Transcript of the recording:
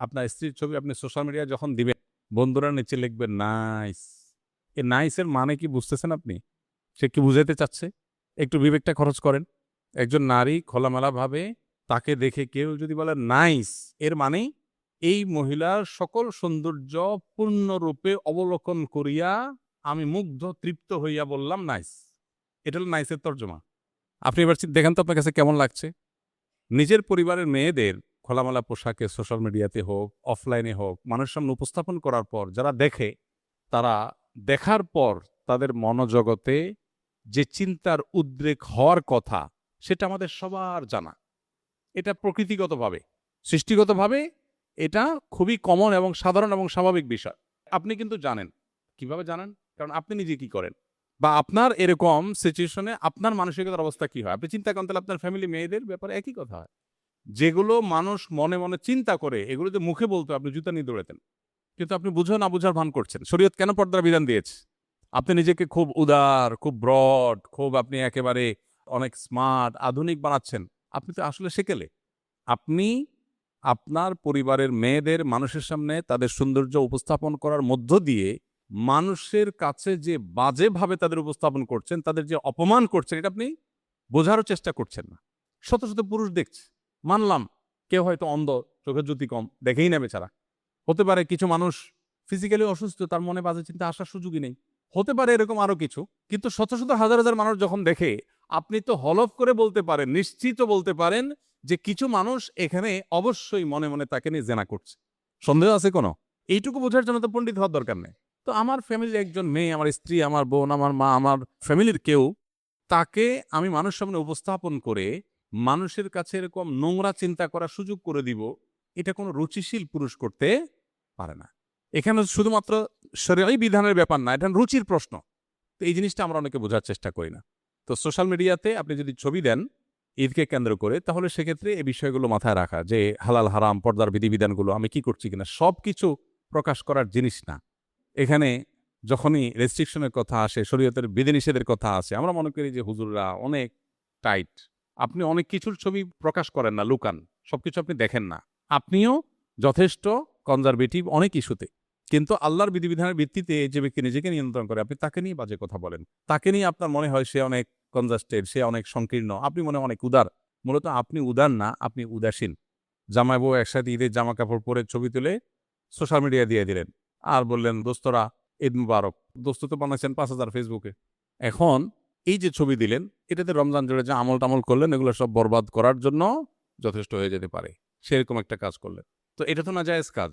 আপনার স্ত্রীর ছবি আপনি সোশ্যাল মিডিয়ায় যখন দিবেন, বন্ধুরা নিচে লিখবেন নাইস। এই নাইসের মানে কি বুঝতেছেন আপনি? সে কি বুঝাইতে চাচ্ছে? একটু বিবেকটা খরচ করেন। একজন নারী খোলামেলাভাবে তাকে দেখে কেউ যদি বলে নাইস, এর মানে এই মহিলার সকল সৌন্দর্য পূর্ণরূপে অবলোকন করিয়া আমি মুগ্ধ তৃপ্ত হইয়া বললাম নাইস। এটা হলো নাইসের তর্জমা। আপনি এবার দেখেন তো আপনার কাছে কেমন লাগছে? নিজের পরিবারের মেয়েদের খোলামেলা পোশাকে সোশ্যাল মিডিয়াতে হোক, অফলাইনে হোক, মানুষের সামনে উপস্থাপন করার পর যারা দেখে, তারা দেখার পর তাদের মনোজগতে যে চিন্তার উদ্রেক হওয়ার কথা, সেটা আমাদের সবার জানা। এটা প্রকৃতিগতভাবে, সৃষ্টিগতভাবে এটা খুবই কমন এবং সাধারণ এবং স্বাভাবিক বিষয়। আপনি কিন্তু জানেন। কিভাবে জানেন? কারণ আপনি নিজে কি করেন? বা আপনার এরকম সিচুয়েশনে আপনার মানসিকতার অবস্থা কি হয়? আপনি চিন্তা করেন তাহলে আপনার ফ্যামিলি মেয়েদের ব্যাপারে একই কথা হয়। যেগুলো মানুষ মনে, মনে চিন্তা করে, এগুলো যে মুখে বলতো আপনি জুতা নিয়ে দৌড়াতেন। কিন্তু আপনি বুঝেও না বুঝার ভান করছেন। শরীয়ত কেন পর্দার বিধান দিয়েছে? আপনি নিজেকে খুব উদার, খুব ব্রড, খুব আপনি একেবারে অনেক স্মার্ট, আধুনিক বানাচ্ছেন। আপনি তো আসলে সেকেলে। আপনি আপনার পরিবারের মেয়েদের মানুষের সামনে তাদের সৌন্দর্য উপস্থাপন করার মধ্য দিয়ে মানুষের কাছে যে বাজেভাবে তাদের উপস্থাপন করছেন, তাদের যে অপমান করছেন, এটা আপনি বোঝারও চেষ্টা করছেন না। শত, শত পুরুষ দেখছে। মানলাম, কেউ হয়তো অন্ধ, চোখের জ্যোতি কম, দেখেই না বেচারা। হতে পারে কিছু মানুষ ফিজিক্যালি অসুস্থ, তার মনে বাজে চিন্তা আসার সুযোগই নেই। হতে পারে এরকম আরো কিছু। কিন্তু শত, শত হাজার, হাজার মানুষ যখন দেখে, আপনি তো হলফ করে বলতে পারেন, নিশ্চিত বলতে পারেন যে কিছু মানুষ এখানে অবশ্যই মনে, মনে তাকে নিয়ে জেনা করছে। সন্দেহ আছে কোনো? এইটুকু বোঝার জন্য তো পণ্ডিত হওয়ার দরকার নেই। তো আমার ফ্যামিলির একজন মেয়ে, আমার স্ত্রী, আমার বোন, আমার মা, আমার ফ্যামিলির কেউ, তাকে আমি মানুষের সামনে উপস্থাপন করে মানুষের কাছে এরকম নোংরা চিন্তা করার সুযোগ করে দিব, এটা কোনো রুচিশীল পুরুষ করতে পারে না। এখানে শুধুমাত্র শরীয়ী বিধানের ব্যাপার না, এটা রুচির প্রশ্ন। তো এই জিনিসটা আমরা অনেকে বোঝার চেষ্টা করি না। তো সোশ্যাল মিডিয়াতে আপনি যদি ছবি দেন ঈদকে কেন্দ্র করে, তাহলে সেক্ষেত্রে এই বিষয়গুলো মাথায় রাখা যে হালাল হারাম পর্দার বিধিবিধানগুলো আমি কি করছি কিনা, সবকিছু প্রকাশ করার জিনিস না। এখানে যখনই রেস্ট্রিকশনের কথা আসে, শরীয়তের বিধিনিষেধের কথা আসে, আমরা মনে করি যে হুজুররা অনেক টাইট। আপনি অনেক কিছুর ছবি প্রকাশ করেন না, লুকান। সবকিছু আপনি দেখেন না। আপনিও যথেষ্ট কনজারভেটিভ অনেক ইস্যুতে। কিন্তু আল্লাহর বিধিবিধানের ভিত্তিতে যে ব্যক্তি নিজেকে নিয়ন্ত্রণ করে, আপনি তাকে নিয়ে বাজে কথা বলেন। তাকে নিয়ে আপনার মনে হয় সে অনেক কনজাস্টেড, সে অনেক সংকীর্ণ, আপনি মনে হয় অনেক উদার। মূলত আপনি উদার না, আপনি উদাসীন। জামাই বউ একসাথে ঈদের জামা কাপড় পরে ছবি তুলে সোশ্যাল মিডিয়ায় দিয়ে দিলেন। আর বললেন, দোস্তরা ঈদ মুবারক। দোস্ত তো বানাইছেন ৫,০০০ ফেসবুকে। এখন এই যে ছবি দিলেন, এটাতে রমজান জুড়ে যে আমল-টামল করলেন, এগুলো সব বরবাদ করার জন্য যথেষ্ট হয়ে যেতে পারে। সেরকম একটা কাজ করলেন। তো এটা তো নাজায়েজ কাজ।